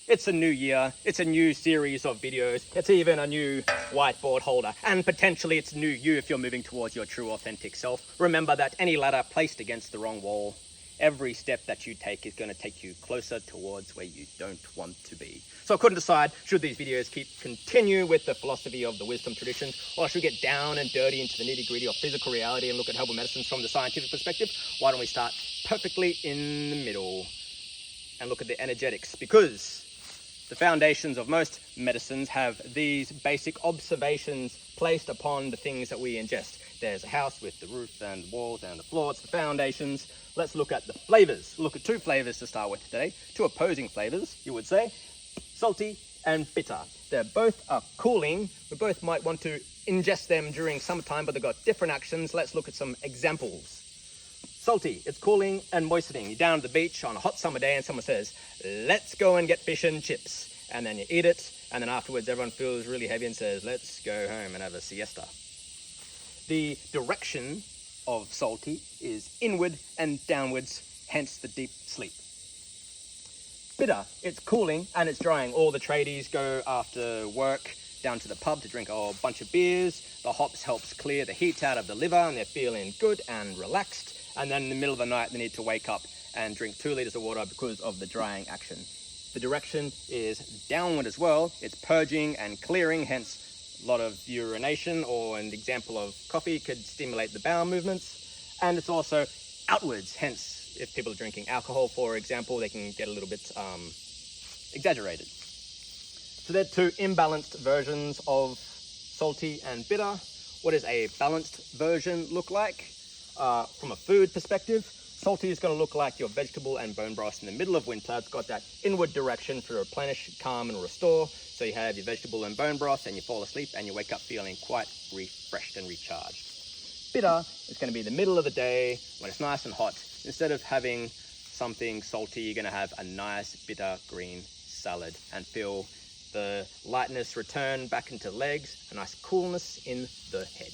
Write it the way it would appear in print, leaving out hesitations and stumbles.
It's a new year, it's a new series of videos, it's even a new whiteboard holder, and potentially it's new you if you're moving towards your true authentic self. Remember that any ladder placed against the wrong wall, every step that you take is going to take you closer towards where you don't want to be. So I couldn't decide, should these videos continue with the philosophy of the wisdom traditions, or should we get down and dirty into the nitty gritty of physical reality and look at herbal medicines from the scientific perspective? Why don't we start perfectly in the middle and look at the energetics? Because the foundations of most medicines have these basic observations placed upon the things that we ingest. There's a house with the roof and the walls and the floor. It's the foundations. Let's look at the flavors. Look at two flavors to start with today. Two opposing flavors, you would say. Salty and bitter. They're both cooling. We both might want to ingest them during summertime, but they've got different actions. Let's look at some examples. Salty, it's cooling and moistening. You're down at the beach on a hot summer day and someone says, let's go and get fish and chips. And then you eat it, and then afterwards everyone feels really heavy and says, let's go home and have a siesta. The direction of salty is inward and downwards, hence the deep sleep. Bitter, it's cooling and it's drying. All the tradies go after work down to the pub to drink a bunch of beers. The hops helps clear the heat out of the liver and they're feeling good and relaxed. And then in the middle of the night, they need to wake up and drink 2 liters of water because of the drying action. The direction is downward as well. It's purging and clearing, hence a lot of urination, or an example of coffee could stimulate the bowel movements. And it's also outwards, hence if people are drinking alcohol, for example, they can get a little bit exaggerated. So they're two imbalanced versions of salty and bitter. What does a balanced version look like? From a food perspective, salty is going to look like your vegetable and bone broth in the middle of winter. It's got that inward direction to replenish, calm, and restore. So you have your vegetable and bone broth, and you fall asleep, and you wake up feeling quite refreshed and recharged. Bitter is going to be the middle of the day when it's nice and hot. Instead of having something salty, you're going to have a nice bitter green salad and feel the lightness return back into legs, a nice coolness in the head.